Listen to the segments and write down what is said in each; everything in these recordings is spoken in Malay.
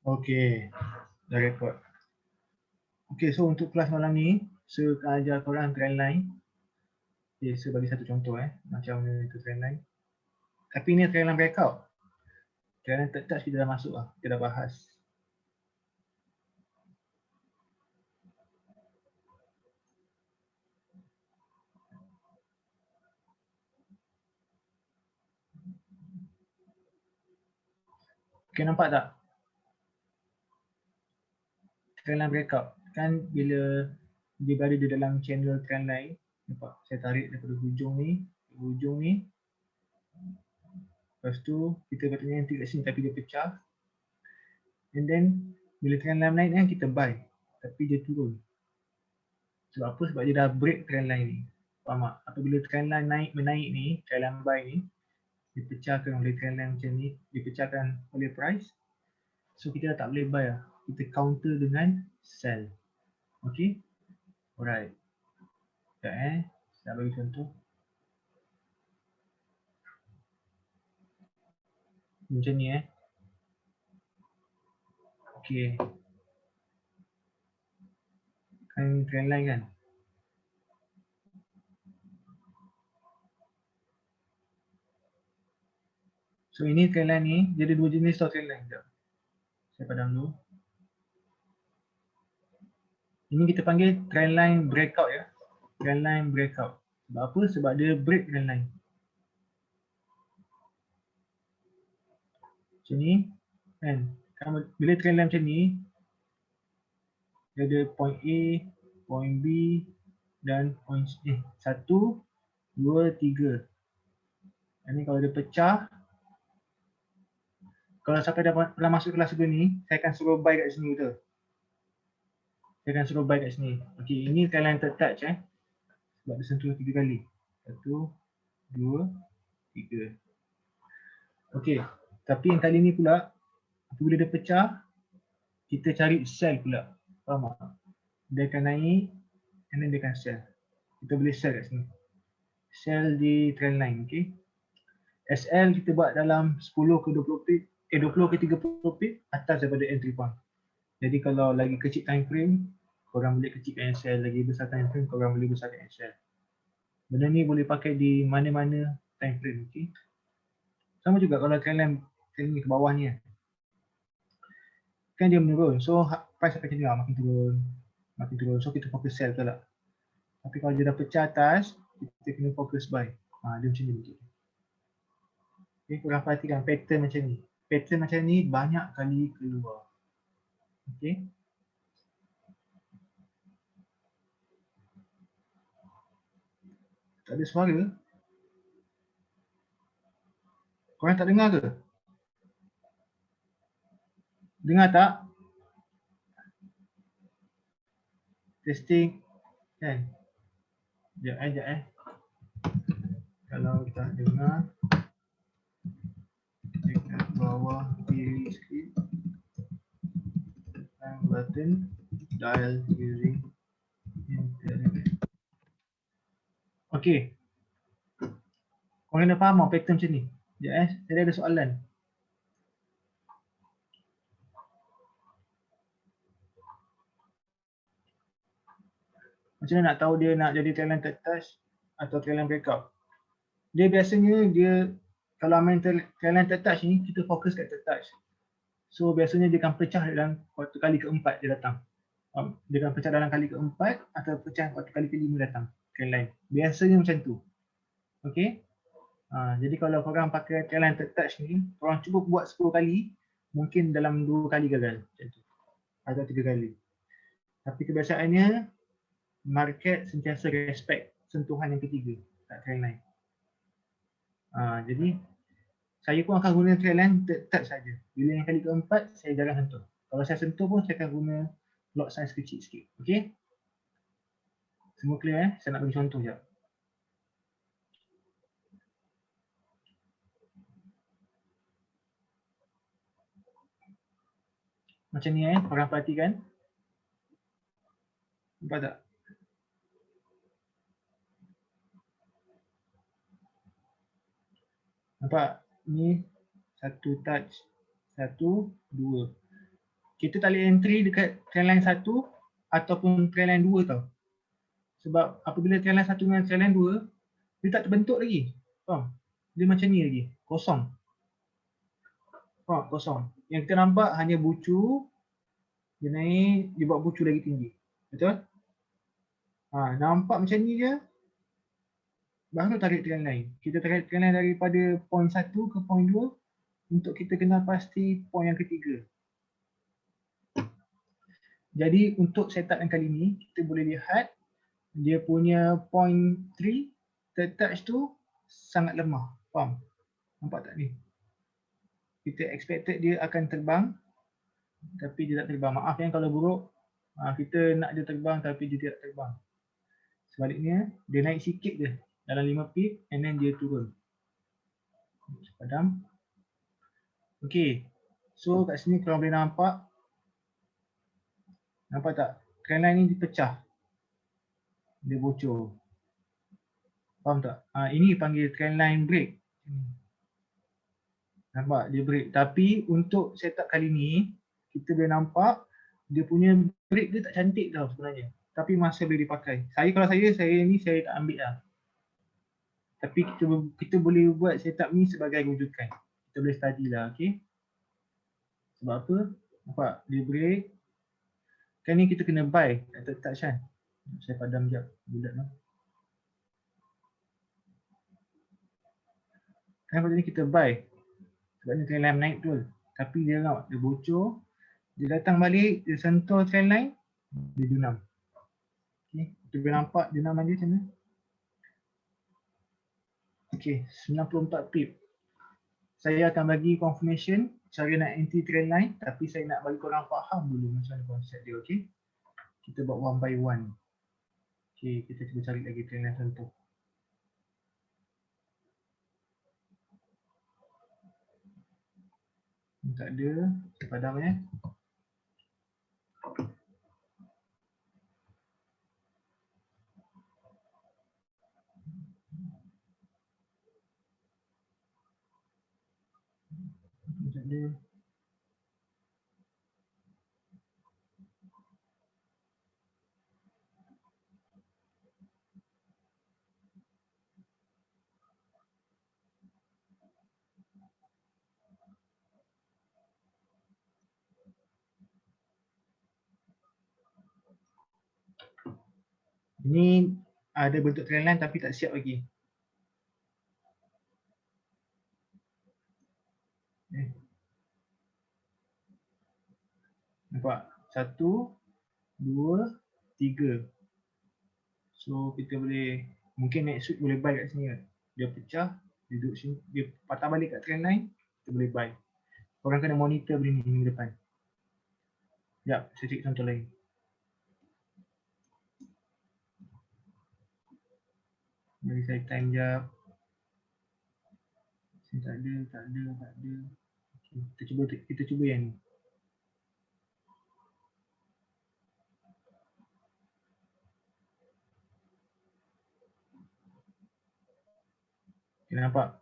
Okey, dah rekod. Okey, so untuk kelas malam ni, saya akan ajar korang trend line. Okay, saya bagi satu contoh macam mana itu trend line. Tapi ni trend line breakout. Trend line third touch kita dah masuk lah, kita dah bahas. Okey, nampak tak? Trend line breakout. Kan bila dia berada di dalam channel trend line, nampak? Saya tarik daripada hujung ni. Lepas tu kita katanya nanti kat sini tapi dia pecah. And then bila trend line naik kan kita buy. Tapi dia turun. Sebab apa? Sebab dia dah break trend line ni. Faham tak? Apabila trend line menaik ni, trend line buy ni, dipecahkan oleh trend line macam ni, dipecahkan oleh price. So kita dah tak boleh buy lah. Kita counter dengan sell. Okay? Alright. Sekejap saya bagi contoh. Macam ni Okay. Kan trend line kan? So ini trend line ni, dia ada dua jenis tau trend line. Sekejap. Saya padam dulu. Ini kita panggil trend line breakout ya. Trend line breakout. Sebab apa? Sebab dia break trend line. Macam ni. Kan? Bila trend line macam ni, dia ada point A, point B dan point A. 1, 2, 3. Ini kalau dia pecah, kalau sampai dah masuk kelas ni, saya akan suruh buy kat sini betul. Saya akan suruh buy kat sini. Okey, ini trend line third touch sebab dia sentuh 3 kali. 1, 2, 3. Okey, tapi yang kali ni pula, apabila dia pecah, kita cari sell pula. Faham tak? Dia akan naik, and then dia akan sell. Kita boleh sell kat sini. Sell di trend line, okey. SL kita buat dalam 10 ke 20 pip, 20 ke 30 pip atas daripada entry point. Jadi kalau lagi kecil time frame, korang boleh kecilkan SL, lagi besar time frame, korang boleh besarkan SL. Benda ni boleh pakai di mana-mana time frame, okey. Sama juga kalau trend ni ke bawah ni kan dia menurun. So price akan macam makin turun. So kita fokus sell betul tak? Tapi kalau dia dah pecah atas, kita kena fokus buy. Dia macam ni. Okay, korang perhatikan pattern macam ni. Pattern macam ni banyak kali keluar. Okay. Tak ada suara. Korang tak dengar ke? Dengar tak? Testing. Kan? Sekejap Kalau tak dengar, dekat bawah kiri sikit, tekan button dial using internet. Okay. Korang dah faham pattern macam ni? Sekejap saya ada soalan. Macam mana nak tahu dia nak jadi trend line third touch atau trend line breakout? Dia biasanya kalau main trend line third touch ni, kita fokus kat third touch. So biasanya dia akan pecah dalam waktu kali keempat dia datang. Dia akan pecah dalam kali keempat atau pecah waktu kali kelima datang trend line. Biasanya macam tu. Okay. Jadi kalau korang pakai trend line third touch ni, korang cuba buat 10 kali, mungkin dalam 2 kali gagal macam tu. Atau 3 kali. Tapi kebiasaannya market sentiasa respect sentuhan yang ketiga kat trend line. Jadi saya pun akan guna trend line third touch saja. Bila yang kali keempat saya jarang sentuh. Kalau saya sentuh pun saya akan guna lot size kecil sikit. Okey? Semua clear Saya nak bagi contoh jap. Macam ni korang perhatikan. Nampak tak? Nampak? Ni satu touch, 1, 2. kita tak boleh entry dekat trendline 1 ataupun trendline 2 tau. Sebab apabila trendline 1 dengan trendline 2, dia tak terbentuk lagi. Faham? Dia macam ni lagi, kosong. Faham? Kosong. Yang kita nampak hanya bucu, dia naik, dia buat bucu lagi tinggi. Betul? Nampak macam ni je, baru tarik trendline. Kita tarik trendline daripada point 1 ke point 2 untuk kita kenal pasti point yang ketiga. Jadi untuk setup yang kali ni, kita boleh lihat dia punya point 3 third touch tu sangat lemah. Faham? Nampak tak ni? Kita expected dia akan terbang, tapi dia tak terbang. Maaf yang kalau buruk, kita nak dia terbang tapi dia tidak terbang. Sebaliknya, dia naik sikit je dalam 5 pip and then dia turun. Padam. Okay, so kat sini korang boleh nampak. Nampak tak? Trendline ni dipecah. Dia bocor. Faham tak? Ini panggil trendline break. Nampak? Dia break. Tapi untuk setup kali ni, kita boleh nampak dia punya break dia tak cantik tau sebenarnya. Tapi masih boleh dipakai. Kalau saya ni saya tak ambil lah. Tapi kita boleh buat setup ni sebagai rujukan. Kita boleh study lah, okay? Sebab apa? Nampak? Dia break. Kan ni kita kena buy atau touch kan? Saya padam sekejap bulat tu. Kan pada ni kita buy. Sebab ni trendline naik betul. Tapi dia nak, dia bocor. Dia datang balik, dia sentuh trendline, dia dunam. Okay, kita boleh nampak dunaman dia macam mana? Okay, 94 pip. Saya akan bagi confirmation cara nak anti trendline, tapi saya nak bagi korang faham dulu macam mana konsep dia, okay? Kita buat one by one. Okay, kita cuba cari lagi trendline sentuh. Tak ada, saya padam ya. Tak ada. Ini ada bentuk trendline tapi tak siap lagi. Nampak? 1, 2, 3. So kita boleh, mungkin next week boleh buy kat sini kan. Dia pecah, dia duduk sini, dia patah balik kat trendline, kita boleh buy. Korang kena monitor benda ni minggu depan. Sekejap, saya cari contoh lain. Bagi saya time sekejap. Sini tak ada. Okay, kita cuba yang ni. Okay, nampak?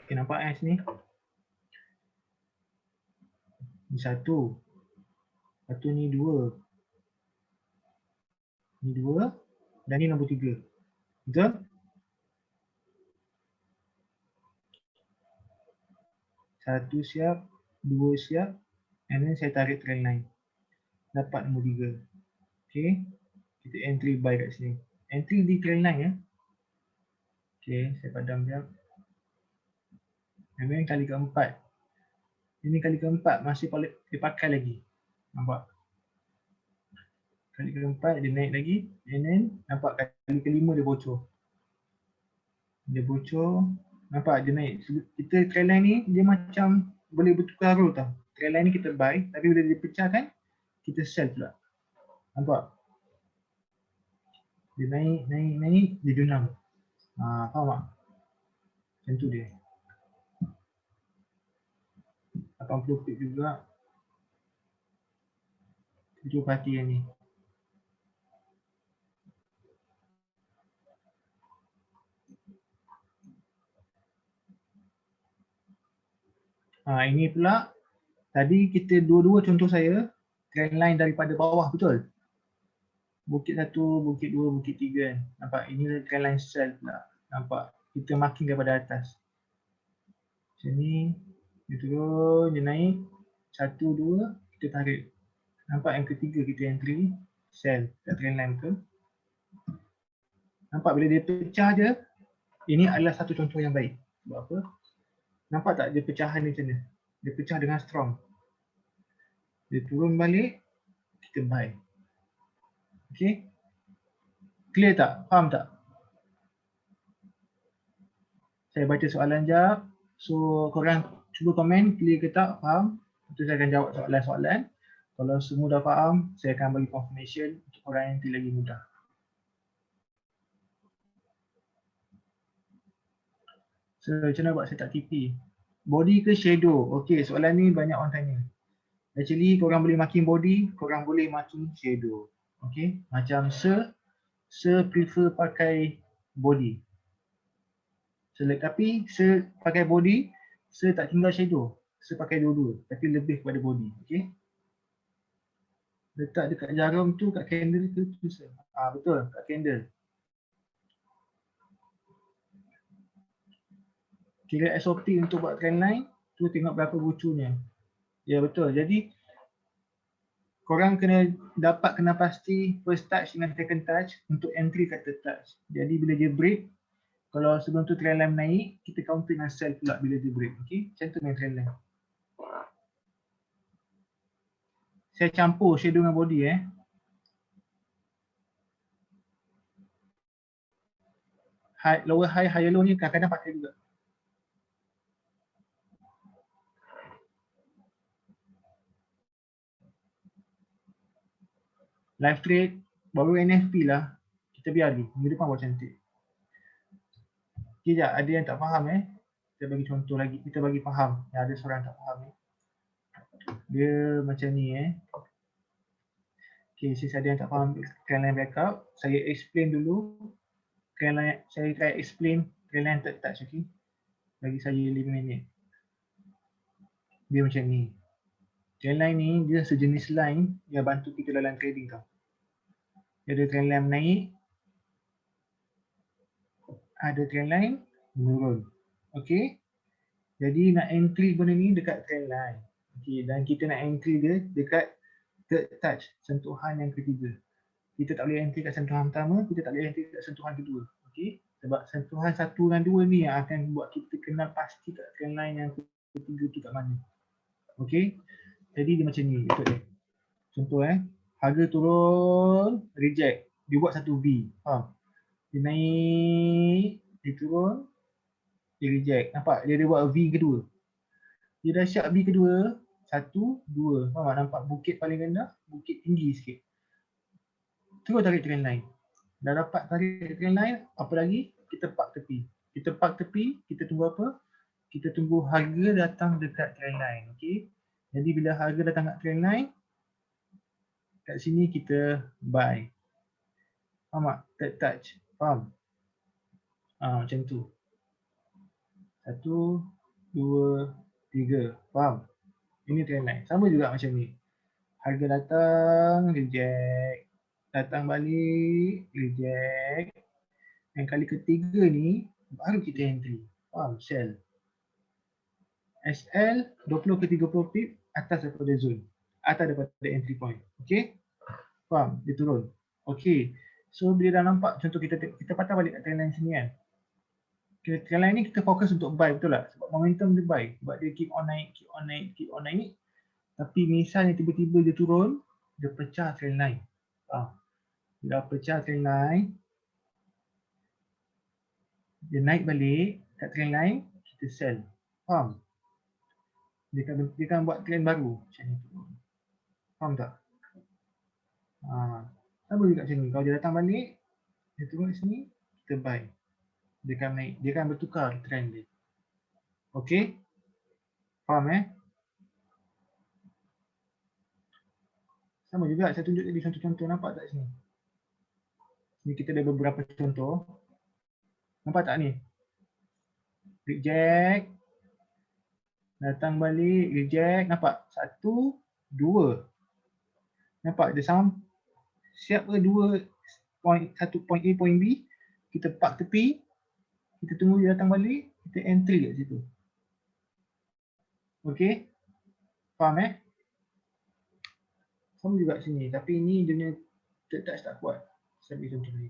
Okay, nampak sini? Ni 1. Lepas tu ni 2. Ni 2. Dan ni nombor 3. Betul? Satu siap, 2 siap, and then saya tarik trendline. Dapat nombor 3. Okay, kita entry buy kat sini. Entry di trendline ya. Okay, saya padam sekejap. And then kali keempat. Ini kali keempat masih boleh dipakai lagi. Nampak? Kali keempat dia naik lagi. And then nampak kali kelima dia bocor. Dia bocor. Nampak dia naik. Kita trendline ni dia macam boleh bertukar role tau. Trendline ni kita buy. Tapi bila dia pecahkan, kita sell pula. Nampak? Dia naik, dia junam. Faham tak? Macam tu dia. 80 pip juga. Kita perhatikan ni. Ini pula tadi kita dua-dua contoh saya trend line daripada bawah, betul? Bukit 1, bukit 2, bukit 3 kan. Nampak? Ini trend line sell pula. Nampak? Kita marking daripada atas. Macam ni, dia turun, dia naik. 1, 2, kita tarik. Nampak yang ketiga kita entry, sell kat trend line ke. Nampak bila dia pecah je, ini adalah satu contoh yang baik. Sebab apa? Nampak tak dia pecahan ni macam mana? Dia pecah dengan strong. Dia turun balik, kita buy. Okay? Clear tak? Faham tak? Saya baca soalan jap. So, korang cuba komen, clear ke tak? Faham? Lepas saya akan jawab soalan-soalan. Kalau semua dah faham, saya akan bagi confirmation untuk korang yang nanti lagi mudah. So, macam mana buat setup TP? Body ke shadow? Okay, soalan ni banyak orang tanya. Actually, korang boleh marking body, korang boleh marking shadow. Okay, macam prefer pakai body. Tapi pakai body, tak tinggal shadow. Pakai dua-dua, tapi lebih kepada body. Okay. Letak dekat jarum tu, kat candle tu, betul, kat candle. Kira SOP untuk buat trend line, tu tengok berapa bucunya. Ya betul, jadi korang kena pasti first touch dengan second touch untuk entry kat third touch. Jadi bila dia break, kalau sebelum tu trend line naik, kita counter dengan sell pula bila dia break. Okay, macam tu dengan trend line. Saya campur shadow dengan body lower high, higher low ni kadang-kadang pakai juga. Live trade, baru NFP lah. Kita biar lagi, minggu depan buat cantik. Sekejap, ada yang tak faham Kita bagi contoh lagi, kita bagi faham. Yang ada seorang tak faham Dia macam ni Okay, since ada yang tak faham trend line backup, saya explain dulu. Trend line, saya try explain trend line third touch, okay. Bagi saya 5 minit. Dia macam ni. Trend line ni dia sejenis line yang bantu kita dalam trading tau. Dia ada trend line naik, ada trend line menurun. Okay. Jadi nak entry benda ni dekat trend line. Okay. Dan kita nak entry dia dekat third touch, sentuhan yang ketiga. Kita tak boleh entry kat sentuhan pertama, kita tak boleh entry kat sentuhan kedua. Okay. Sebab sentuhan 1 dan 2 ni yang akan buat kita kenal pasti kat trend line yang ketiga tu kat mana. Okay. Jadi dia macam ni, betul dia. Contoh harga turun, reject. Dia buat satu V. Faham? Dia naik, dia turun, dia reject. Nampak? Dia buat V kedua. Dia dah siap V kedua, 1, 2. Faham tak? Nampak bukit paling rendah, bukit tinggi sikit. Terus tarik trend line. Dah dapat tarik trend line, apa lagi? Kita park tepi. Kita park tepi, kita tunggu apa? Kita tunggu harga datang dekat trend line. Okay? Jadi bila harga datang kat trend line, kat sini kita buy. Faham tak? Third touch. Faham? Macam tu. 1, 2, 3. Faham? Ini trend line. Sama juga macam ni. Harga datang, reject. Datang balik, reject. Yang kali ketiga ni, baru kita entry. Faham? Sell. SL 20 ke 30 pip atas daripada zone. Atas daripada entry point. Okay? Faham? Dia turun. Okay. So bila dah nampak, contoh kita patah balik kat trend line sini kan. Trend line ni kita fokus untuk buy, betul tak? Sebab momentum dia buy. Sebab dia keep on naik, keep on naik, keep on naik. Tapi misalnya tiba-tiba dia turun, dia pecah trend line. Dia dah pecah trend line. Dia naik balik kat trend line, kita sell. Faham? Dia akan buat trend baru macam ni. Faham tak? Sama juga macam ni. Kalau dia datang balik, Dia turun kat sini, kita buy. Dia akan naik, dia akan bertukar trend dia. Okey? Faham Sama juga saya tunjuk tadi contoh-contoh, nampak tak sini? Ni kita ada beberapa contoh. Nampak tak ni? Reject, datang balik, reject, nampak? 1, 2. Nampak dia sama siap ke 2 point, 1 point A, point B, kita park tepi, kita tunggu dia datang balik, kita entry kat situ. Okey? Faham Sama juga sini, tapi ni dia punya third touch tak kuat. Saya bagi contoh ni.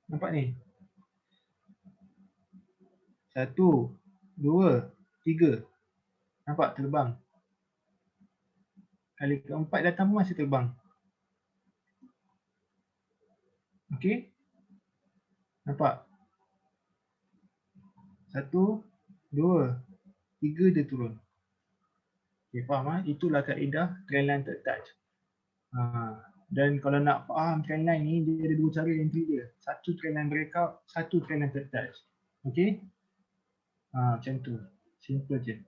Nampak ni? 1, 2, 3. Nampak terbang. Kali keempat datang pun masih terbang. Okey? Nampak? 1, 2, 3 dia turun. Okay, faham Itulah kaedah trendline third touch. Dan kalau nak faham trendline ni, dia ada dua cara entry dia. Satu trendline breakout, satu trendline third touch. Okey? Macam tu. Simple je.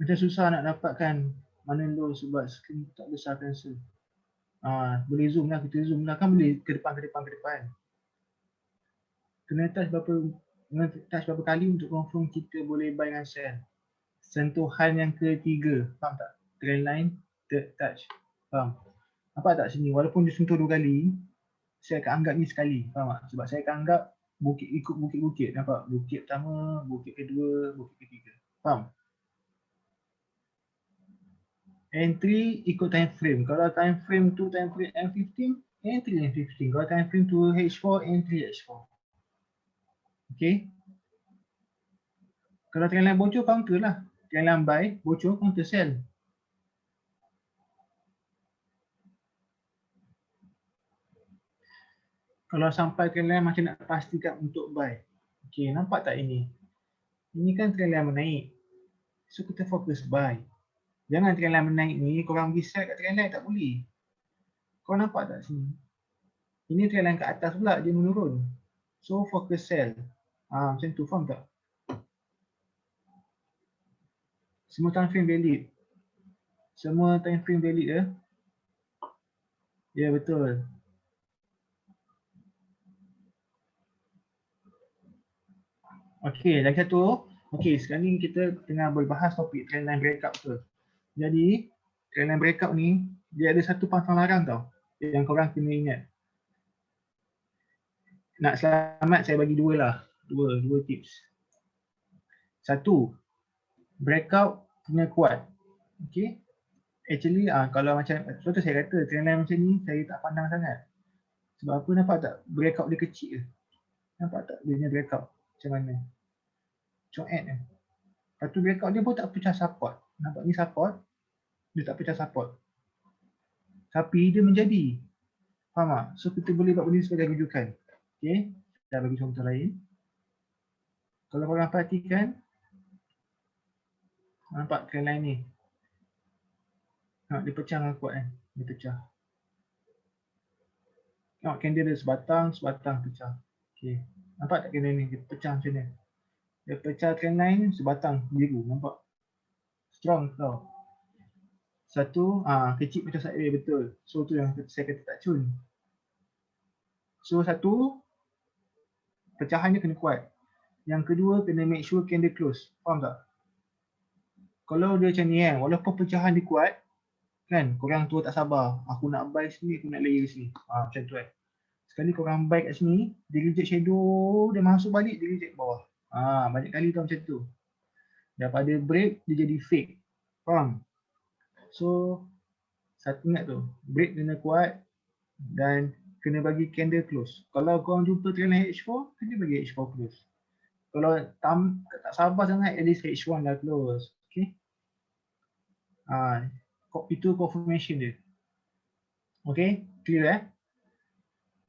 Macam susah nak dapatkan mana low sebab screen tak besar cancel. Boleh zoom lah, kita zoom lah. Kan boleh ke depan. Kena touch berapa kali untuk confirm kita boleh buy dan sell. Sentuhan yang ketiga. Faham tak? Trendline, third touch. Faham? Nampak tak sini? Walaupun dia sentuh 2 kali, saya akan anggap ni sekali. Faham tak? Sebab saya akan anggap ikut bukit-bukit. Nampak? Bukit pertama, bukit kedua, bukit ketiga. Faham? Entry ikut time frame. Kalau time frame tu time frame M15, entry M15. Kalau time frame tu H4, entry H4. Okay? Kalau trendline bocor, counter lah. Trendline buy, bocor, counter sell. Kalau sampai trendline macam nak pastikan untuk buy. Okay, nampak tak ini? Ini kan trendline menaik. So kita fokus buy. Jangan trendline menaik ni, korang pergi sell kat trendline tak boleh. Kau nampak tak sini? Ini trendline kat atas pula, dia menurun. So fokus sell. Macam tu, faham tak? Semua time frame valid. Semua time frame valid ya? Ya, betul. Okey, lagi satu. Okey, sekarang ni kita tengah berbahas topik trendline breakout tu. Jadi, trendline breakout ni, dia ada satu pantang larang tau. Yang korang kena ingat. Nak selamat, saya bagi dua lah. Dua tips. Satu, breakout kena kuat. Okey. Actually, kalau macam, contoh saya kata trendline macam ni, saya tak pandang sangat. Sebab apa, nampak tak? Breakout dia kecil je. Nampak tak dia punya breakout? Macam mana? Coet kan? Lepas tu breakout dia pun tak pecah support. Nampak ni support, dia tak pecah support. Tapi dia menjadi. Faham tak? So kita boleh buat benda sebagai rujukan. Okay, kita bagi contoh lain. Kalau korang perhatikan, nampak trendline ni. Dia pecah dengan kuat kan? Dia pecah. Tengok candle dia sebatang pecah. Okay. Nampak tak candle ni? Dia pecah macam ni. Dia pecah trendline sebatang biru. Nampak? Strong tau. Satu, kecil pecah sideways betul. So tu yang saya kata tak cun. So satu, pecahan dia kena kuat. Yang kedua, kena make sure candle close. Faham tak? Kalau dia macam ni kan, walaupun pecahan dia kuat, kan, korang tua tak sabar. Aku nak buy sini, aku nak layer sini. Macam tu kan. Sekali korang buy kat sini, dia reject shadow, dia masuk balik, dia reject bawah. Banyak kali tau macam tu. Daripada break, dia jadi fake. Faham? So, satu ingat tu, break kena kuat dan kena bagi candle close. Kalau korang jumpa trendline H4, kena bagi H4 close. Kalau tak sabar sangat, at least H1 dah close. Okay? Itu confirmation dia. Okay? Clear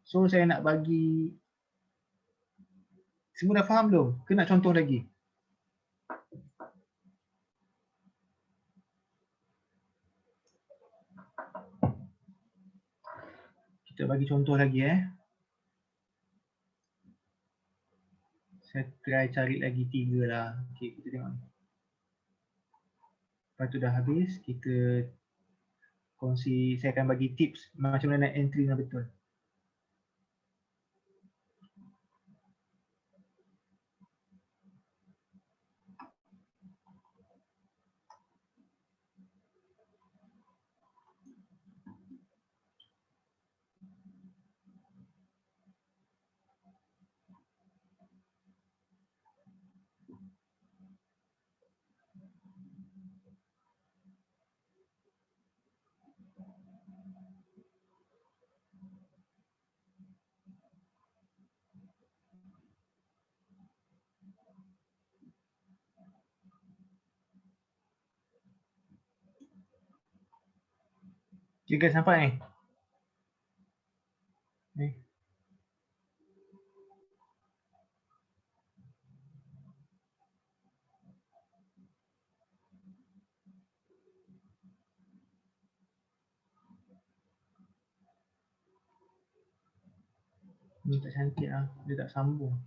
So saya nak bagi Semua dah faham belum? Ke nak contoh lagi? Kita bagi contoh lagi Saya try cari lagi 3 lah. Okay, kita tengok ni. Lepas tu dah habis, kita kongsi, saya akan bagi tips macam mana nak entry dengan betul. Okay guys, nampak ni? Ni tak cantik lah, dia tak sambung.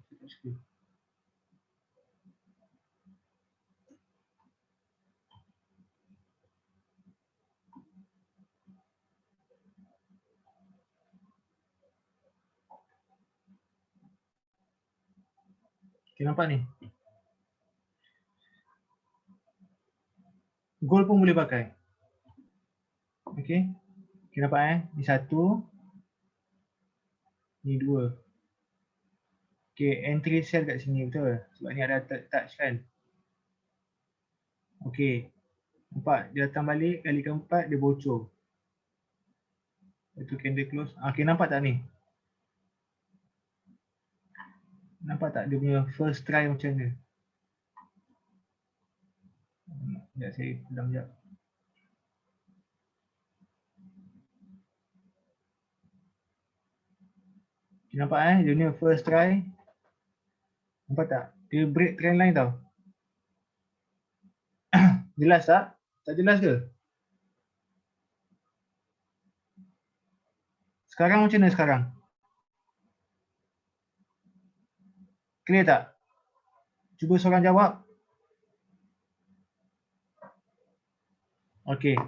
Okay, nampak ni? Gold pun boleh pakai. Okay, okay nampak ni 1, ni 2. Okay, entry cell kat sini betul? Sebab ni ada touch kan? Okay, nampak dia datang balik, kali keempat dia bocor. Itu candle close. Okay, nampak tak ni? Nampak tak dia punya first try macam mana? Sekejap saya ulang sekejap. Okay, nampak dia punya first try. Nampak tak? Dia break trend line tau. Jelas tak? Tak jelas ke? Sekarang macam mana sekarang? Clear tak? Cuba seorang jawab. Okay.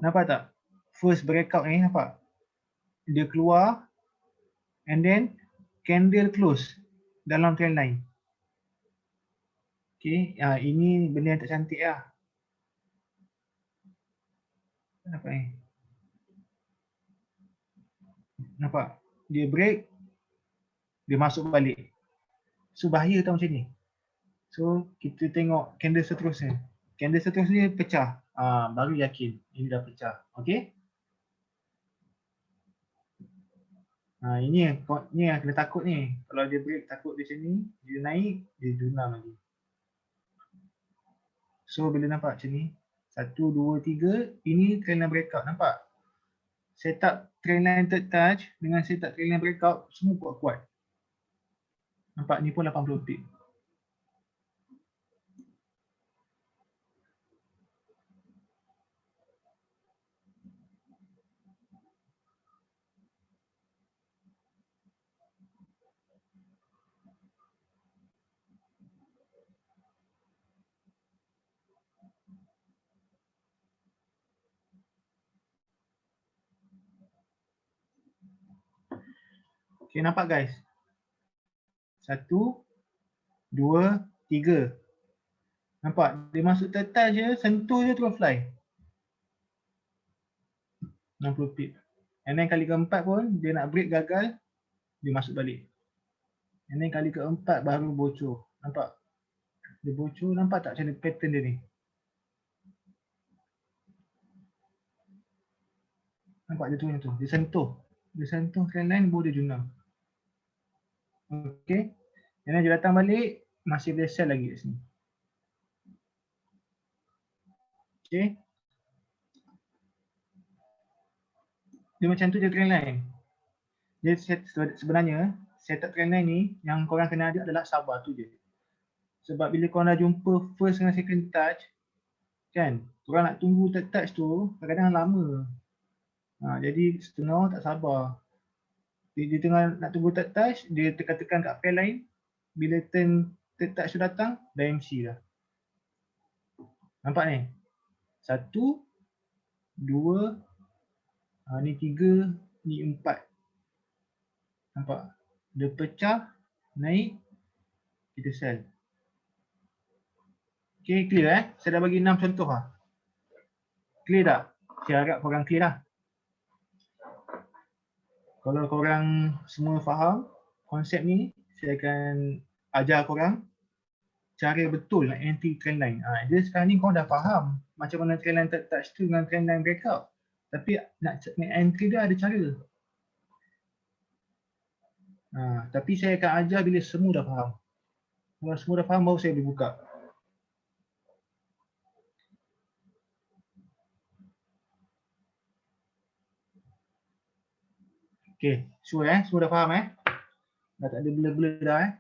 Nampak tak? First breakout ni nampak? Dia keluar and then candle close dalam trend line. Okay. Ini benda yang tak cantik lah. Nampak ni? Nampak? Dia break. Dia masuk balik. So bahaya tau macam ni. So kita tengok candle seterusnya. Candle seterusnya pecah. Baru yakin ini dah pecah. Okay. Ini yang kena takut ni. Kalau dia break takut dia macam ni, dia naik, dia dunam lagi. So bila nampak macam ni, 1, 2, 3, ini trend line breakout. Nampak? Setup trend line third touch dengan setup trend line breakout semua kuat-kuat. Nampak ni pun 80 pip. Okay, nampak guys? 1, 2, 3. Nampak? Dia masuk third touch je, sentuh je terus fly. 60 pip. And then kali keempat pun dia nak break gagal, dia masuk balik. And then kali keempat baru bocor. Nampak? Dia bocor, nampak tak macam mana pattern dia ni? Nampak dia turun tu, dia sentuh. Dia sentuh trend line baru dia junam. Okay. And then dia datang balik, masih boleh sell lagi kat sini. Okay. Dia macam tu je trend line. Dia sebenarnya setup trend line ni, yang korang kena ada adalah sabar tu je. Sebab bila korang dah jumpa first dengan second touch, kan, korang nak tunggu third touch tu kadang-kadang lama. Jadi setengah orang tak sabar. Dia tengah nak tunggu third touch, dia tekan-tekan kat pair lain. Bila turn third touch tu datang, dah MC dah. Nampak ni? 1, 2, ni 3, ni 4. Nampak? Dia pecah, naik, kita sell. Okay, clear Saya dah bagi 6 contoh lah. Clear tak? Saya harap korang clear lah. Kalau korang semua faham konsep ni, saya akan ajar korang cara betul nak entry trend line. Dia sekarang ni korang dah faham macam mana trend line third touch tu dengan trend line breakout. Tapi nak entry dia ada cara. Tapi saya akan ajar bila semua dah faham. Kalau semua dah faham, baru saya boleh buka. Okay, sure semua dah faham Dah tak ada blur-blur dah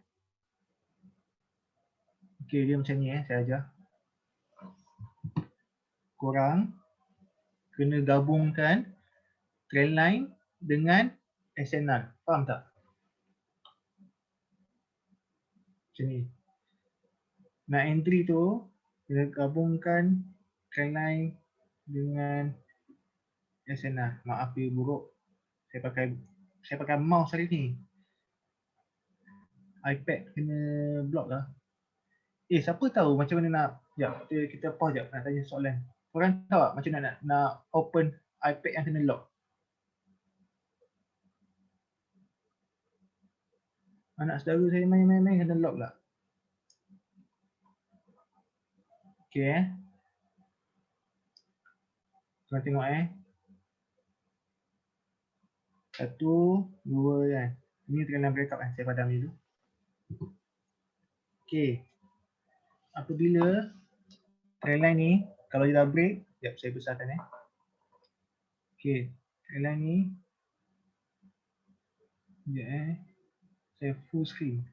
Okay, dia macam ni saya ajar. Korang kena gabungkan trend line dengan SNR. Faham tak? Macam ni. Nak entry tu, kena gabungkan trend line dengan SNR. Maaf dia buruk. Saya pakai mouse hari ni. iPad kena block lah. Siapa tahu macam mana nak... Sekejap, kita pause sekejap nak tanya soalan. Korang tahu tak macam mana nak open iPad yang kena lock? Anak saudara saya main-main kena lock lah. Okay Korang tengok 1, 2 kan. Ini trend line breakup saya padam dulu. Okay. Apabila trend line ni, kalau dia dah break, sekejap saya besarkan Okay. Trend line ni. Sekejap saya full screen.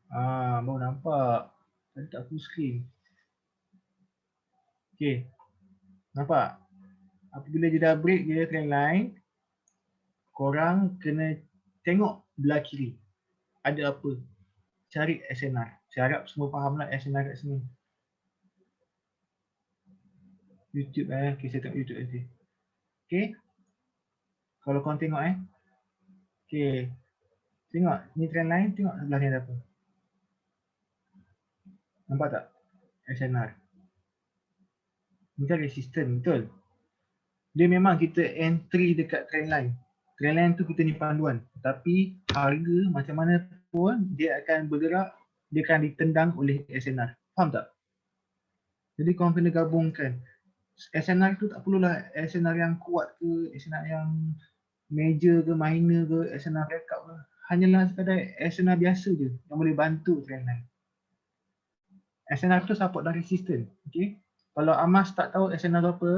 Baru nampak. Tadi tak full screen. Okay. Nampak? Apabila dia dah break dia trend line, korang kena tengok belah kiri. Ada apa? Cari SNR. Saya harap semua faham lah SNR kat sini. YouTube okay, saya tengok YouTube nanti. Okay. Kalau korang tengok okay. Tengok ni trend line, tengok sebelah ni ada apa. Nampak tak? SNR. Ni kan resistance, betul? Dia memang kita entry dekat trend line. Trend line tu kita ni panduan. Tapi harga macam mana pun dia akan bergerak, dia akan ditendang oleh SNR. Faham tak? Jadi korang kena gabungkan. SNR tu tak perlulah SNR yang kuat ke, SNR yang major ke, minor ke, SNR breakout ke. Hanyalah sekadar SNR biasa je yang boleh bantu trend line. SNR tu support dan resistance. Okay? Kalau Amas tak tahu SNR tu apa,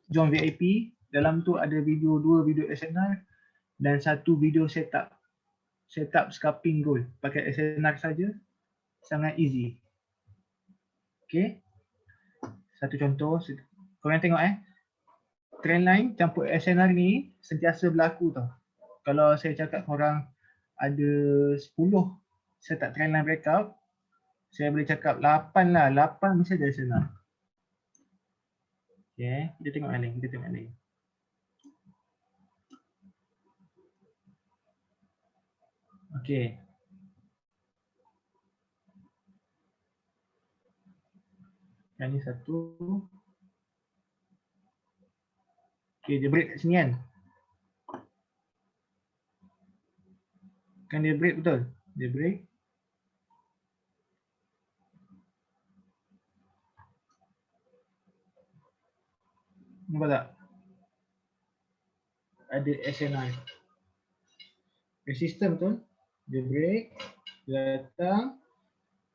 join VIP. Dalam tu ada video, 2 video SNR dan 1 video setup. Setup scalping gold. Pakai SNR saja, sangat easy. Okay? Satu contoh, korang tengok trend line campur SNR ni sentiasa berlaku tau. Kalau saya cakap korang ada 10 setup trend line breakout, saya boleh cakap 8 lah, 8 mesti ada SNR. Okay, kita tengok yang lain, Okay. Yang ni satu. Okay, dia break kat sini kan? Kan dia break betul? Dia break. Nampak tak? Ada SNR. Resistance betul? Dia break. Dia datang.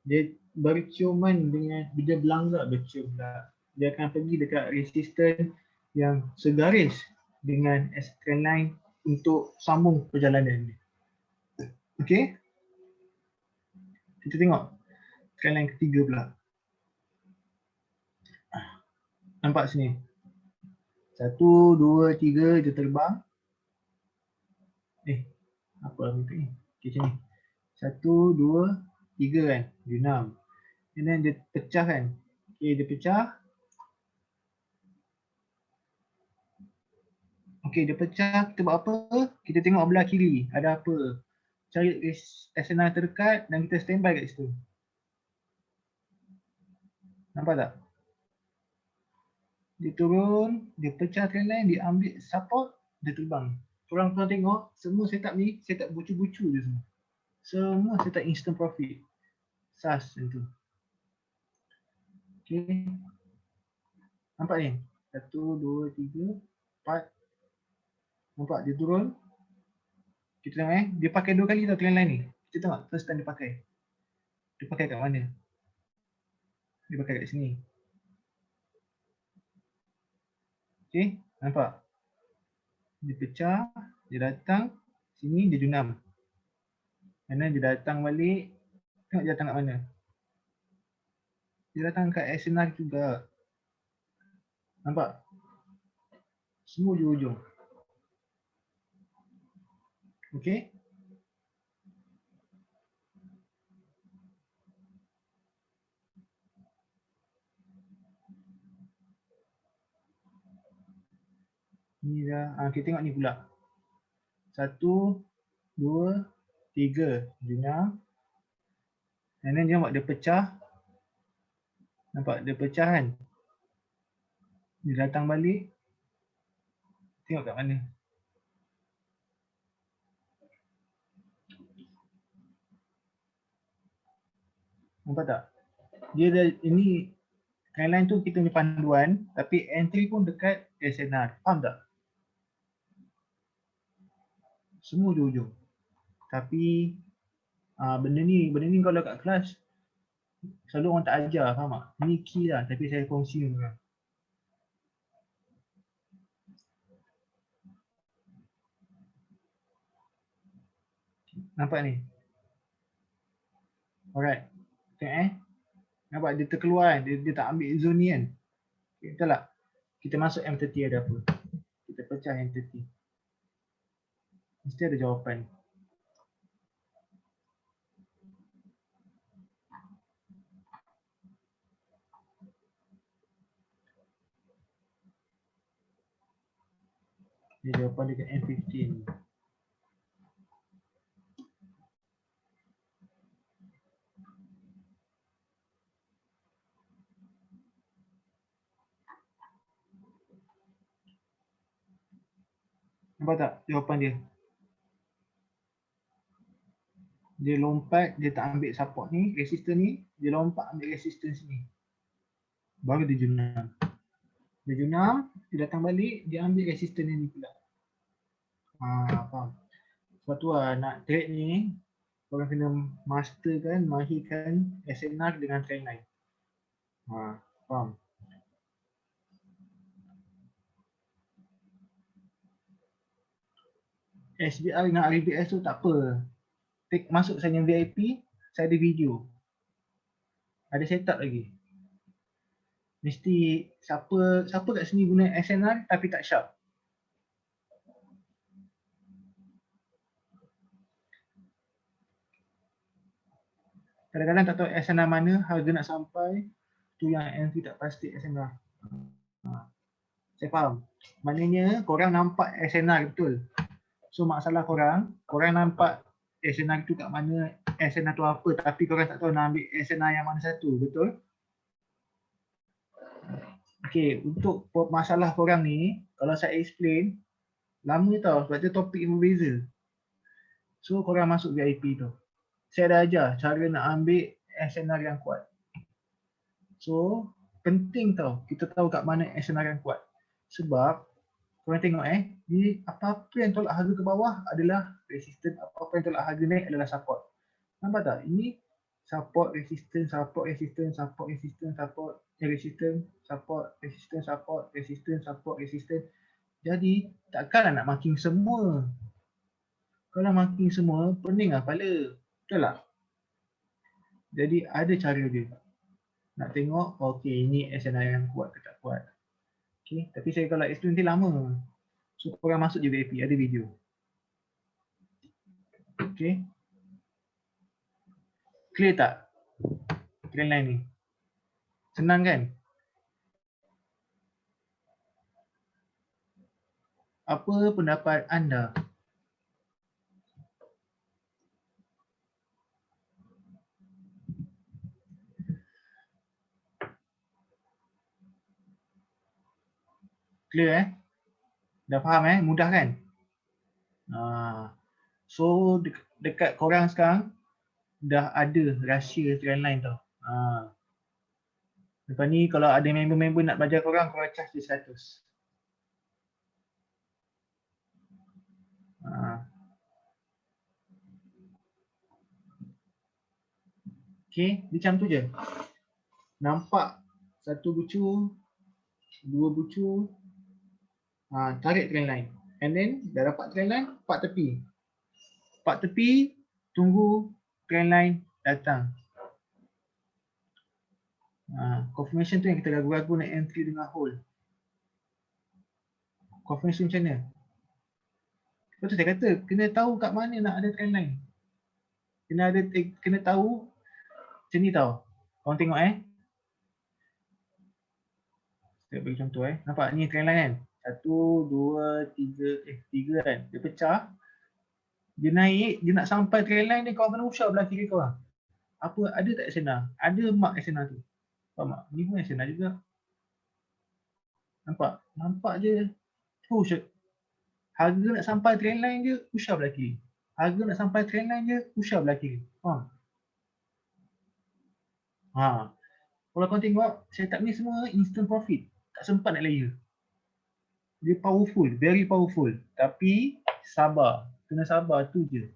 Dia berciuman dengan, dia berlanggar bercium lah. Dia akan pergi dekat resistance yang segaris dengan trend line untuk sambung perjalanan ni. Okay? Kita tengok trend line ketiga pula. Nampak sini. 1, 2, 3 dia terbang. Apa minta ni? Okay, macam ni. 1, 2, 3 kan. Dia 6. And then dia pecah kan. Okay, dia pecah. Okay, dia pecah. Kita buat apa? Kita tengok belah kiri. Ada apa? Cari SNR terdekat dan kita standby kat situ. Nampak tak? Dia turun, dia pecah trendline, dia ambil support, dia terbang. Korang tengok, semua setup ni, setup bucu-bucu je semua. Semua setup instant profit. SAS macam tu. Okay. Nampak ni? 1, 2, 3, 4. Nampak dia turun. Kita tengok dia pakai 2 kali tau trendline ni. Kita tengok first time dia pakai. Dia pakai kat mana? Dia pakai kat sini. Okay, nampak? Dia pecah, dia datang, sini dia junam. And then dia datang balik, tengok dia datang kat mana? Dia datang kat SNR juga. Nampak? Semua ujung-ujung. Okay? Ni dah, kita tengok ni pula. 1, 2, 3 junam. And then dia nampak dia pecah. Nampak dia pecah kan? Dia datang balik. Tengok kat mana? Nampak tak? Dia dah, ini trendline tu kita punya panduan, tapi entry pun dekat SNR. Faham tak? Semua ujung-ujung. Tapi benda ni kalau kat kelas selalu orang tak ajar, faham tak? Ni key lah, tapi saya kongsi dengan orang. Nampak ni? Alright. Tengok nampak dia terkeluar kan? Dia tak ambil zone ni kan? Okay, betul tak? Kita masuk M30 ada apa? Kita pecah M30. Mesti ada jawapan. Dia jawapan dekat M15. Nampak tak jawapan dia? Dia lompat, dia tak ambil support ni, resistance ni, dia lompat ambil resistance ni. Baru dia junam. Dia junam, dia datang balik, dia ambil resistance ni pula. Faham? Sebab tu lah, nak trade ni, korang kena masterkan, mahirkan SNR dengan trendline. Faham? SBR dengan RBS tu tak apa. Masuk saya yang VIP, saya ada video. Ada setup lagi. Mesti siapa kat sini guna SNR tapi tak sharp. Kadang-kadang tak tahu SNR mana, harga nak sampai, tu yang entry tak pasti SNR. Saya faham. Maknanya korang nampak SNR betul. So masalah korang nampak SNR tu kat mana, SNR tu apa, tapi korang tak tahu nak ambil SNR yang mana satu, betul? Okay, untuk masalah korang ni, kalau saya explain, lama tau sebab dia topik yang berbeza. So korang masuk VIP tu. Saya dah ajar cara nak ambil SNR yang kuat. So penting tau kita tahu kat mana SNR yang kuat. Sebab korang tengok ni apa-apa yang tolak harga ke bawah adalah resistance, apa-apa yang tolak harga naik adalah support. Nampak tak? Ini support, resistance, support, resistance, support, resistance, support, resistance, support, resistance, support, resistance, support, resistance. Jadi takkanlah nak marking semua. Kalau marking semua, pening lah kepala. Betul tak? Jadi ada cara dia. Nak tengok, okey ini SNR yang kuat ke tak kuat. Okey, tapi saya kalau X2 nanti lama. So korang masuk je VIP, ada video. Okey. Clear tak? Trendline ni. Senang kan? Apa pendapat anda? Clear Dah faham Mudah kan? So dekat korang sekarang dah ada rahsia trendline tau. Lepas ni kalau ada member-member nak belajar korang charge dia 100. Okay, macam tu je. Nampak satu bucu, dua bucu, tarik trendline. And then dah dapat trendline, part tepi. Part tepi, tunggu trendline datang. Confirmation tu yang kita ragu-ragu nak entry dengan hold. Confirmation macam mana? Lepas tu saya kata, kena tahu kat mana nak ada trendline. Kena tahu macam ni tau. Korang tengok saya bagi contoh Nampak ni trendline kan? 1, 2, 3, 3 kan? Dia pecah. Dia naik, dia nak sampai trendline ni, korang kena usah belah kiri korang. Apa, ada tak SNR? Ada mark SNR tu. Faham tak? Ni pun SNR juga. Nampak? Nampak je. Push. Harga nak sampai trendline je, usah belah kiri. Harga nak sampai trendline je, usah belah kiri. Faham? Kalau korang tengok, setup ni semua instant profit. Tak sempat nak layer. Dia powerful, very powerful. Tapi sabar. Kena sabar tu je.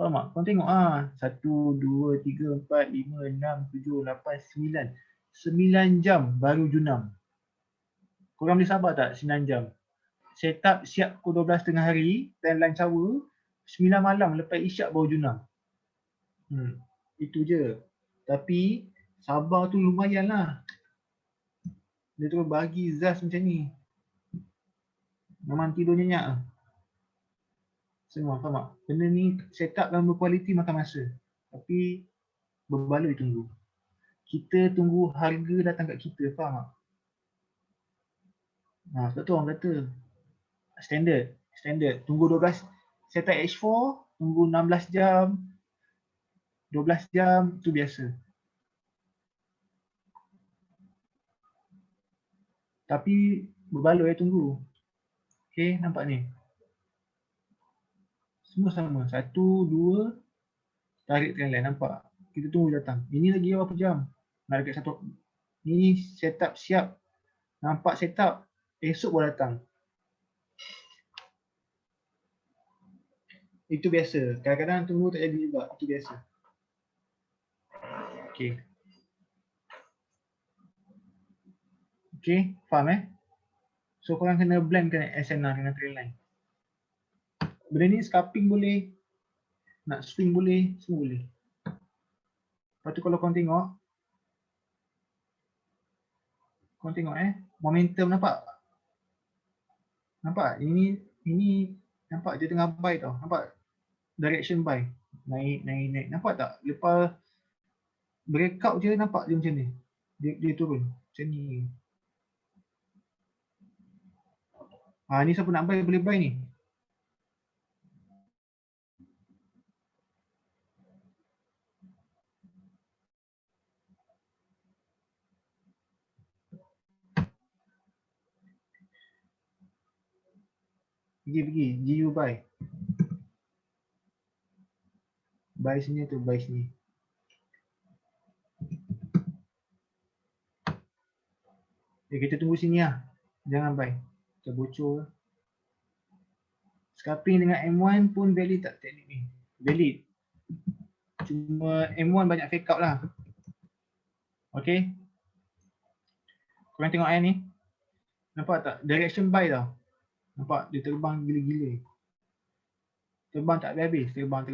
Faham tak? Korang tengok 1, 2, 3, 4, 5, 6, 7, 8, 9. 9 jam baru junam. Korang boleh sabar tak 9 jam? Setup siap pukul 12 tengah hari, timeline cawa, 9 malam lepas isyak baru junam. Itu je. Tapi sabar tu lumayan lah. Dia terus bagi zaz macam ni. Memang tidur nyenyak. Semua faham tak? Benda ni setup dan berkualiti makan masa. Tapi berbaloi tunggu. Kita tunggu harga datang kat kita, faham tak? Sebab tu orang kata standard. Tunggu 12, setup H4, tunggu 16 jam, 12 jam, tu biasa. Tapi berbaloi tunggu. Okay, nampak ni. Semua sama. 1, 2, tarik trendline, nampak? Kita tunggu datang. Ini lagi berapa jam? Nak dekat 1. Ni setup siap. Nampak setup. Esok baru datang. Itu biasa. Kadang-kadang tunggu tak jadi juga. Itu biasa. Okay. Okay, faham So korang kena blendkan SNR dengan trendline. Benda ni scalping boleh, nak swing boleh, semua boleh. Lepas tu kalau korang tengok momentum nampak? Nampak? Ini nampak dia tengah buy tau. Nampak? Direction buy. Naik. Nampak tak? Lepas breakout je nampak dia macam ni. Dia turun. Macam ni. Ni siapa nak buy boleh buy ni. Pergi. GU buy. Buy sini tu, buy sini. Kita tunggu sini lah. Jangan buy. Kita bocor. Scalping dengan M1 pun valid tak teknik ni? Valid. Cuma M1 banyak fake out lah. Okay. Korang tengok ni. Nampak tak? Direction buy tau. Nampak? Dia terbang gila-gila. Terbang tak habis-habis. Terbang.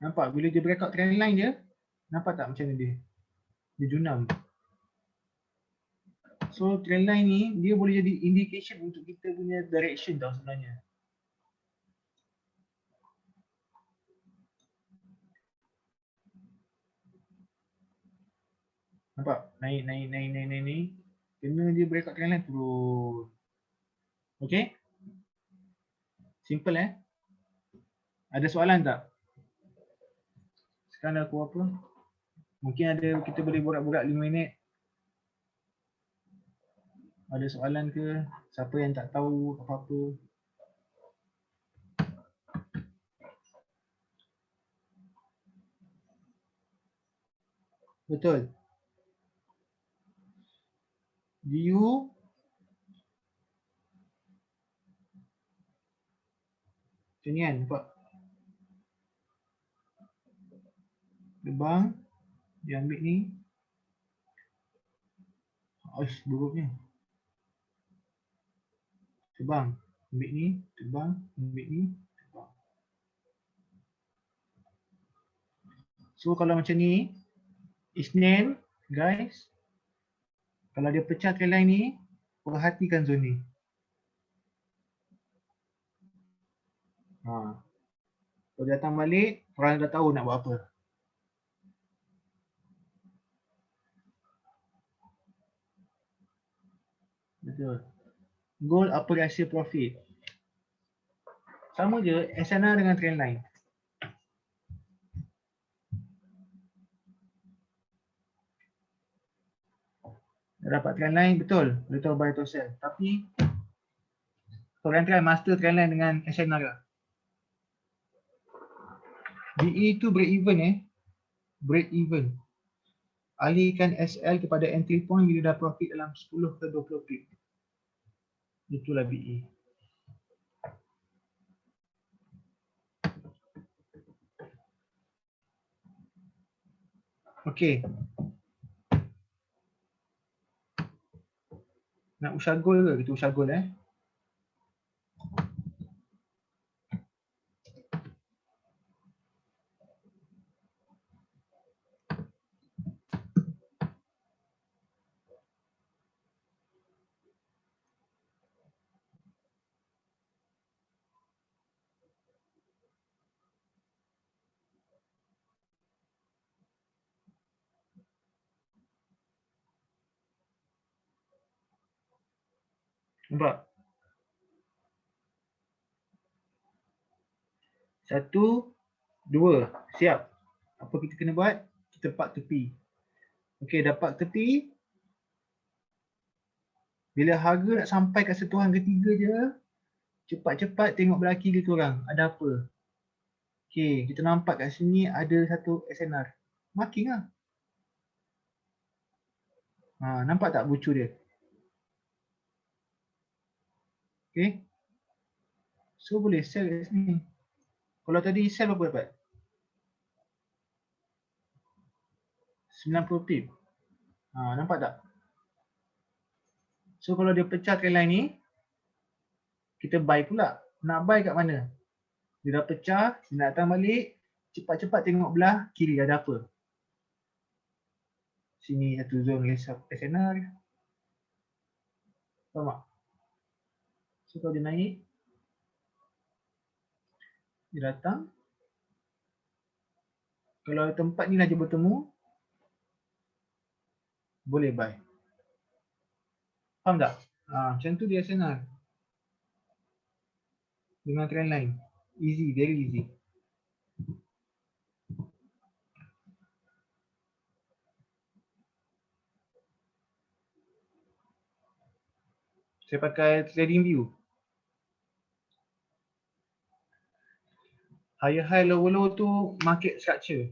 Nampak bila dia breakout trend line dia, nampak tak macam ni dia junam. So trend line ni dia boleh jadi indication untuk kita punya direction tau sebenarnya. Nampak? Naik. Kena dia breakout trend line turun. Okay? Simple Ada soalan tak? Sekarang aku apa? Mungkin ada, kita boleh borak-borak 5 minit. Ada soalan ke? Siapa yang tak tahu apa-apa? Betul. View macam ni kan, nampak? Terbang, dia ambil ni. Aish, buruknya. Terbang, ambil ni, terbang, ambil ni, terbang. So kalau macam ni, Isnin, guys, kalau dia pecah trend line ni, perhatikan zone ni. Kalau dia datang balik, orang dah tahu nak buat apa. Betul. Goal upper ratio profit. Sama je SNR dengan trend line. Dapat trend line, betul. Boleh tahu buy atau sell. Tapi korang try master trend line dengan SNR lah. DE tu break even break even. Alihkan SL kepada entry point bila dah profit dalam 10 ke 20 pip. Itulah BE. Okey. Nak usyagol ke? Kita usyagol Nampak? 1, 2. Siap. Apa kita kena buat? Kita park tepi. Okey, dah park tepi. Bila harga nak sampai kat sentuhan ketiga je, cepat-cepat tengok belah kiri korang. Ada apa? Okey, kita nampak kat sini ada satu SNR. Marking lah. Nampak tak bucu dia? Okey. So boleh sell kat sini. Kalau tadi sell berapa dapat? 90 pip. Nampak tak? So kalau dia pecah trend line ni, kita buy pula. Nak buy kat mana? Dia dah pecah, dia nak datang balik, cepat-cepat tengok belah kiri ada apa. Sini satu zone SNR. Faham tak? So kalau dia naik, dia datang. Kalau tempat ni lah dia bertemu, boleh buy. Faham tak? Macam tu dia SNR. Dengan trend line. Easy, very easy. Saya pakai trading view. Higher high, lower low tu market structure.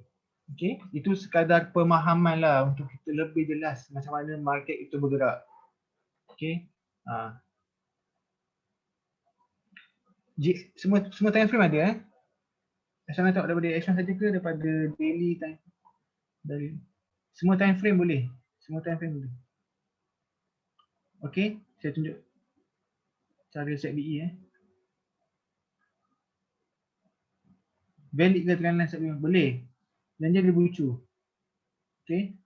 Okay, itu sekadar pemahaman lah untuk kita lebih jelas macam mana market itu bergerak. Okay, semua time frame ada Asal nak tengok daripada H1 saja ke daripada daily time? Dari semua time frame boleh. Semua time frame boleh. Okay, saya tunjuk cara set BE Valid ke trend line sebelum? Boleh. Dan dia boleh bucu. Okay.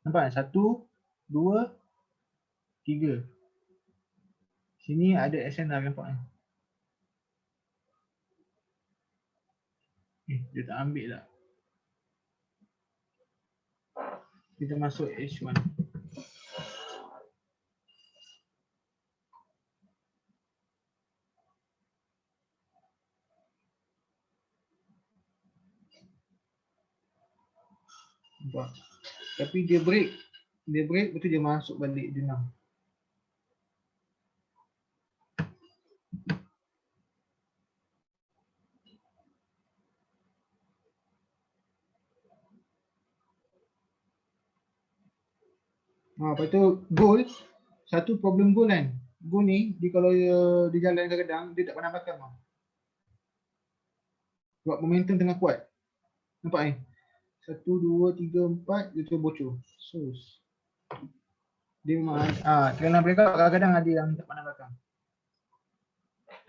Nampak? 1, 2, 3. Sini ada SNR nampak ni. Dia tak ambil tak. Kita masuk H1. Nampak? Tapi dia break. Dia break, betul dia masuk balik jenam. Lepas tu goal, satu problem goal kan. Goal ni, dia kalau dia jalan kadang-kadang, dia tak pernah belakang. Sebab momentum tengah kuat. Nampak ni? 1, 2, 3, 4, dia tu bocor. So, dia memang trend line breakout kadang-kadang ada yang tak pernah belakang.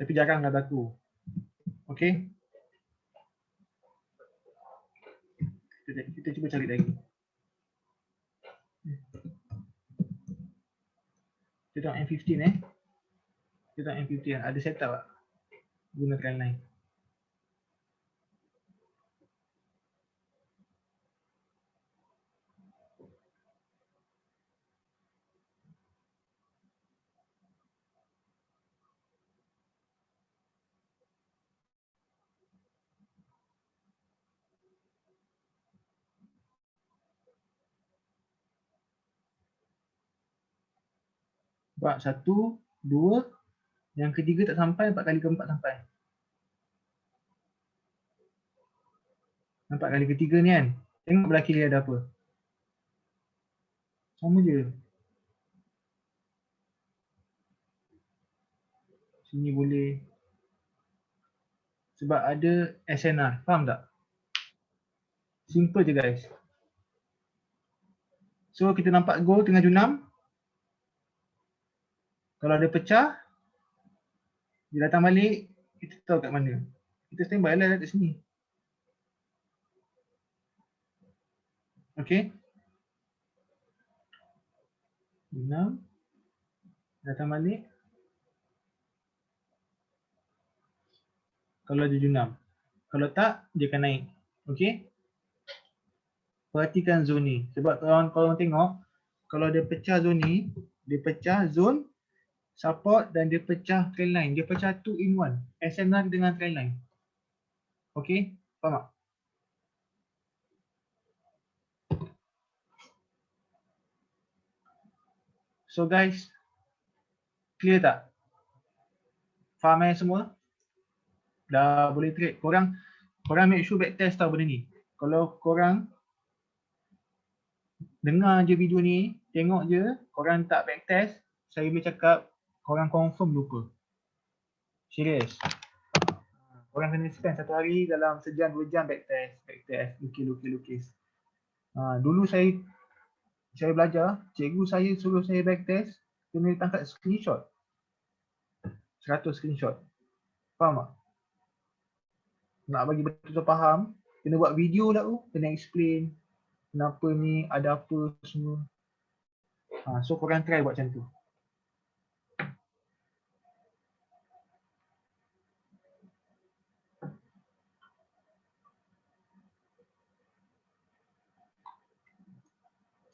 Tapi jarang dah berlaku. Okay. Kita cuba cari lagi. Kita tengok M15 Kita tengok M15 ada setup tak? Guna trend line. Nampak? 1, 2, yang ketiga tak sampai, 4 kali keempat sampai. Nampak kali ketiga ni kan? Tengok belah kiri ada apa. Sama je. Sini boleh. Sebab ada SNR. Faham tak? Simple je guys. So kita nampak goal tengah junam. Kalau ada pecah, dia datang balik, kita tahu kat mana. Kita standby lah kat sini. Okay. Junam. Datang balik. Kalau dia junam. Kalau tak, dia akan naik. Okay. Perhatikan zone ni. Sebab kalau tengok, kalau dia pecah zone ni, dia pecah zone support dan dia pecah trend line. Dia pecah 2 in 1. SNR dengan trend line. Okay. Faham tak? So guys, clear tak? Faham semua? Dah boleh trade. Korang make sure backtest tau benda ni. Kalau korang dengar je video ni, tengok je, korang tak backtest, saya boleh cakap korang confirm lupa. Serius. Korang kena spend satu hari dalam sejam 2 jam backtest, lukis. Dulu saya belajar, cikgu saya suruh saya backtest, kena tangkap screenshot. 100 screenshot. Faham tak? Nak bagi betul-betul faham, kena buat video lah tu, kena explain kenapa ni, ada apa semua. So korang try buat macam tu.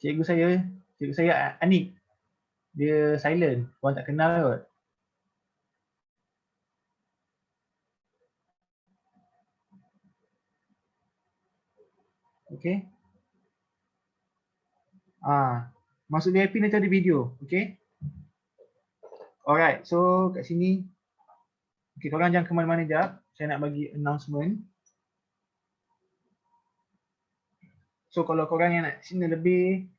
Cikgu saya Anik. Dia silent, orang tak kenal kot. Okay. Masuk VIP nanti ada video. Okay. Alright, so kat sini Okay, korang jangan ke mana-mana jap. Saya nak bagi announcement. So kalau korang yang nak signal lebih,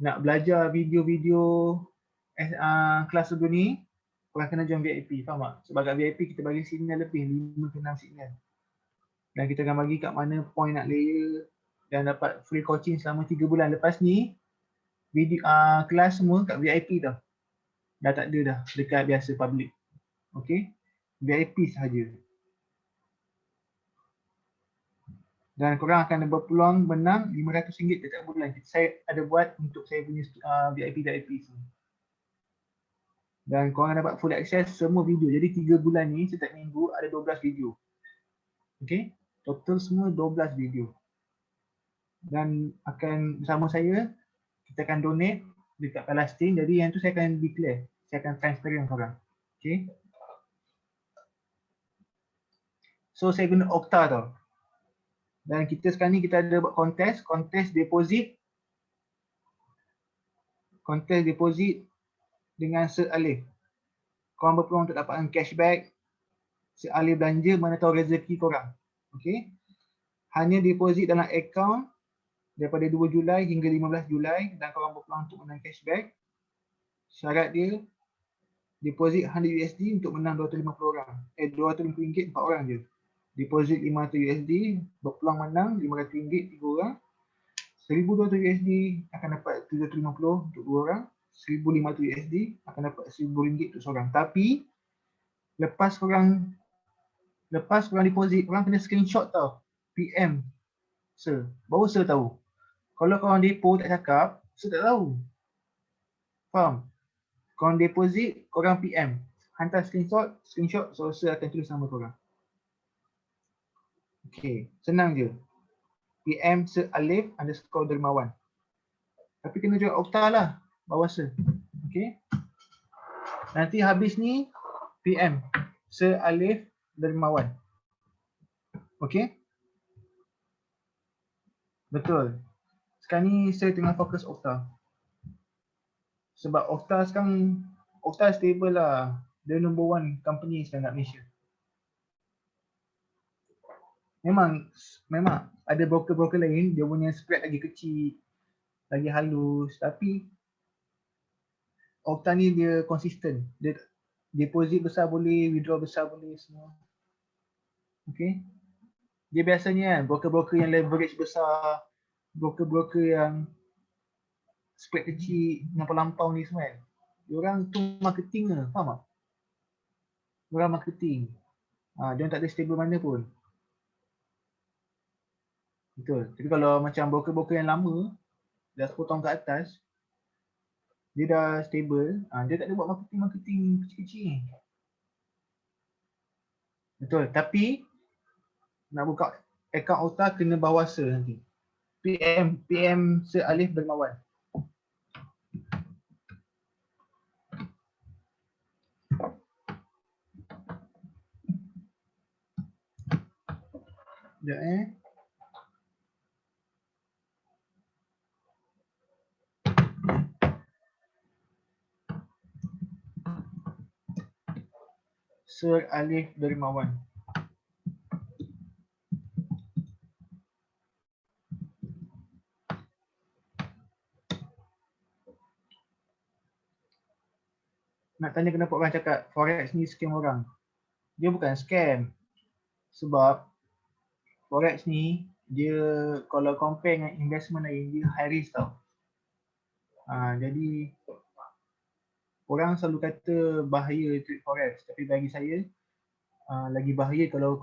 nak belajar video-video kelas dulu ni, korang kena join VIP, faham tak? Sebab kat VIP kita bagi signal lebih 5 ke 6 signal. Dan kita akan bagi kat mana point nak layer dan dapat free coaching selama 3 bulan. Lepas ni video kelas semua kat VIP tau. Dah tak ada dah dekat biasa public. Okay, VIP sahaja. Dan korang akan berpeluang menang RM500 setiap bulan. Saya ada buat untuk saya punya VIP semua. Dan korang dapat full access semua video. Jadi 3 bulan ni setiap minggu ada 12 video. Okay, total semua 12 video. Dan akan bersama saya, kita akan donate dekat Palestin. Jadi yang tu saya akan declare. Saya akan transparent korang. Okay. So saya guna Okta tau. Dan kita sekarang ni kita ada buat kontes deposit dengan Alif. Korang berpeluang untuk dapatkan cashback Alif belanja mana tahu rezeki korang. Okey. Hanya deposit dalam akaun daripada 2 Julai hingga 15 Julai dan korang berpeluang untuk menang cashback. Syarat dia deposit $100 untuk menang 250 orang. RM250 4 orang je. Deposit $500 berpeluang menang RM500 3 orang. $1,200 akan dapat $750 untuk 2 orang. $1,500 akan dapat RM1,000 untuk seorang. Tapi lepas korang deposit, korang kena screenshot tau. PM Sir. Baru Sir tahu. Kalau korang depo tak cakap, Sir tak tahu. Faham? Korang deposit, korang PM. Hantar screenshot, so Sir akan tulis nama korang. Okay, senang je. PM Sir Alif _Dermawan. Tapi kena juga Okta lah, bawah Sir. Okay. Nanti habis ni, PM Sir Alif Dermawan. Okay. Betul. Sekarang ni saya tengah fokus Okta. Sebab Okta sekarang, Okta stable lah. Dia number 1 company sekarang kat Malaysia. Memang ada broker-broker lain, dia punya spread lagi kecil, lagi halus. Tapi Okta ni dia konsisten. Dia deposit besar boleh, withdraw besar boleh semua. Okay. Dia biasanya kan, broker-broker yang leverage besar, broker-broker yang spread kecil, lampau-lampau ni semua kan. Diorang tu marketing lah, faham tak? Diorang marketing. Diorang tak ada stable mana pun. Betul. Tapi kalau macam broker-broker yang lama, dah 10 tahun ke atas, dia dah stable, dia tak ada buat marketing kecil-kecil. Betul. Tapi nak buka akaun Okta kena bawa Sir nanti. PM Sir Alif Dermawan. Sekejap Sir Alif Dermawan. Nak tanya kenapa orang cakap Forex ni scam orang. Dia bukan scam. Sebab Forex ni, dia kalau compare dengan investment lain, dia high risk tau. Jadi, orang selalu kata bahaya trade Forex. Tapi bagi saya, lagi bahaya kalau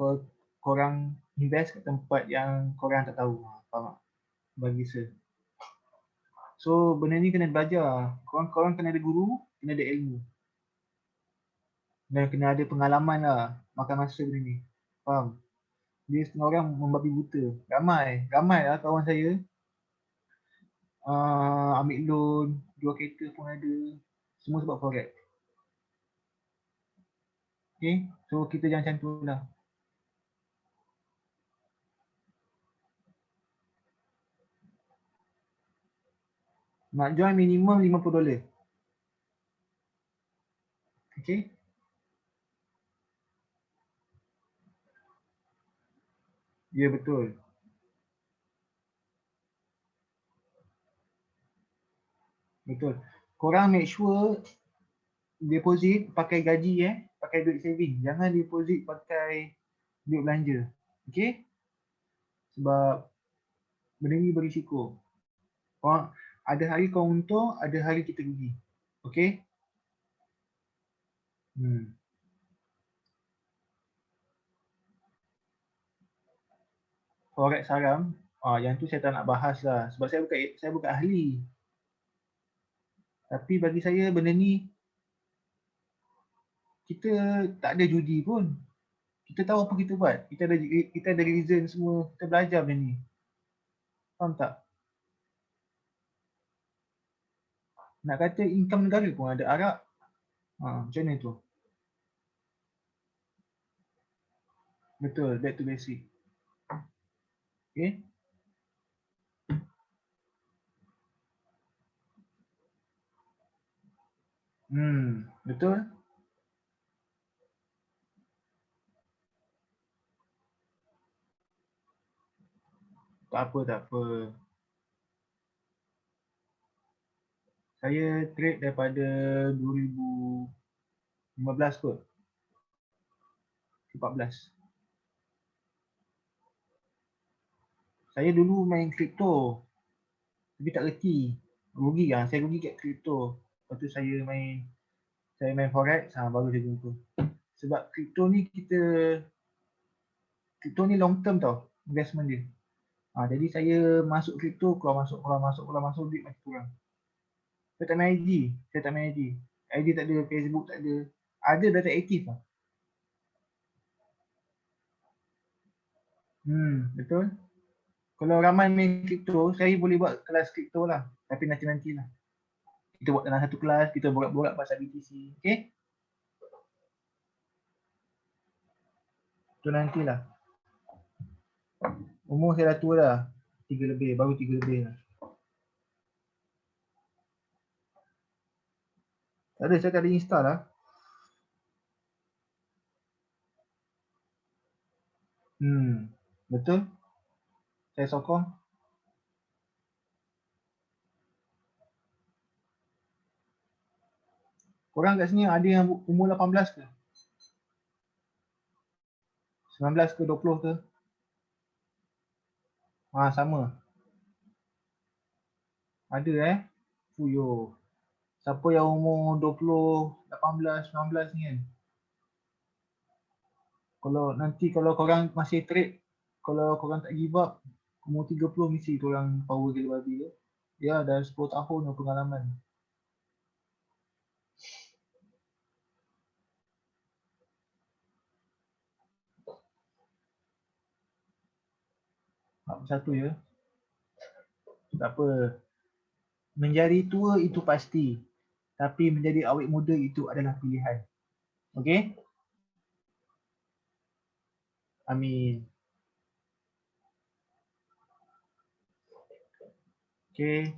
korang invest kat tempat yang korang tak tahu. Faham tak? Bagi saya. So, benda ni kena belajar. Korang kena ada guru, kena ada ilmu. Dan kena ada pengalaman lah makan masa benda ni. Faham? Dia setengah orang membabi buta. Ramai lah kawan saya ambil loan, jual kereta pun ada. Semua sebab Forex. Okay, so kita jangan macam tu lah. Nak join minimum $50. Okay. Ya betul. Betul. Korang make sure deposit pakai gaji pakai duit saving. Jangan deposit pakai duit belanja. Okey? Sebab benda ni berisiko. Korang ada hari kau untung, ada hari kita rugi. Okey? Forex haram, yang tu saya tak nak bahas lah. Sebab saya bukan ahli. Tapi bagi saya benda ni kita tak ada judi pun. Kita tahu apa kita buat. Kita ada reason semua. Kita belajar benda ni. Faham tak? Nak kata income negara pun ada Arab. Macam mana tu? Betul, back to basic. Okay? Betul. Tak apa, tak apa. Saya trade daripada 2015 kot. 14. Saya dulu main kripto. Tapi tak reti. Rugi lah. Saya rugi kat kripto. Lepas tu saya main forex, baru saya jumpa. Sebab kripto ni long term tau investment dia. Jadi saya masuk kripto, keluar masuk, duit makin kurang. Saya tak main IG. IG tak ada, Facebook tak ada. Ada dah tak aktif lah. Betul. Kalau ramai main kripto, saya boleh buat kelas kripto lah. Tapi nanti lah. Kita buat dalam satu kelas, kita borak-borak pasal BTC. Okay? Itu nantilah. Umur saya dah tua dah. 3 lebih, baru 3 lebih lah. Tak ada, saya tak ada install lah. Betul. Saya sokong. Korang kat sini ada yang umur 18 ke? 19 ke 20 ke? Sama. Ada Fuyo. Siapa yang umur 20, 18, 19 ni kan? Kalau korang masih trade, kalau korang tak give up, umur 30 mesti korang power gila babi ke. Ya, dah 10 tahun pengalaman. Satu je. Tak apa. Menjadi tua itu pasti. Tapi menjadi awet muda itu adalah pilihan. Okey? Amin. Okey.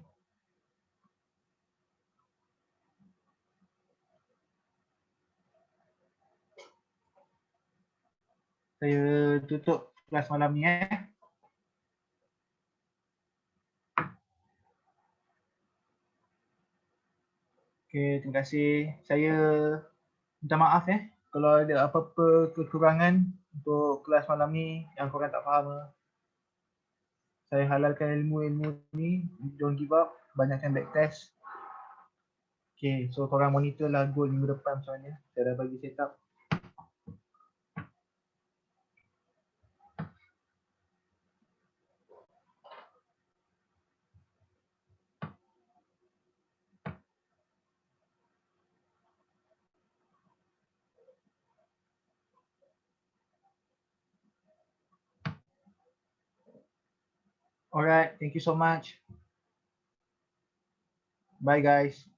Saya tutup kelas malam ni Okey, terima kasih. Saya minta maaf kalau ada apa-apa kekurangan untuk kelas malam ni yang korang tak faham. Saya halalkan ilmu-ilmu ni, don't give up, banyakkan back test. Okay, so korang monitor lah goal minggu depan macam mana. Saya dah bagi setup. Alright, thank you so much. Bye guys.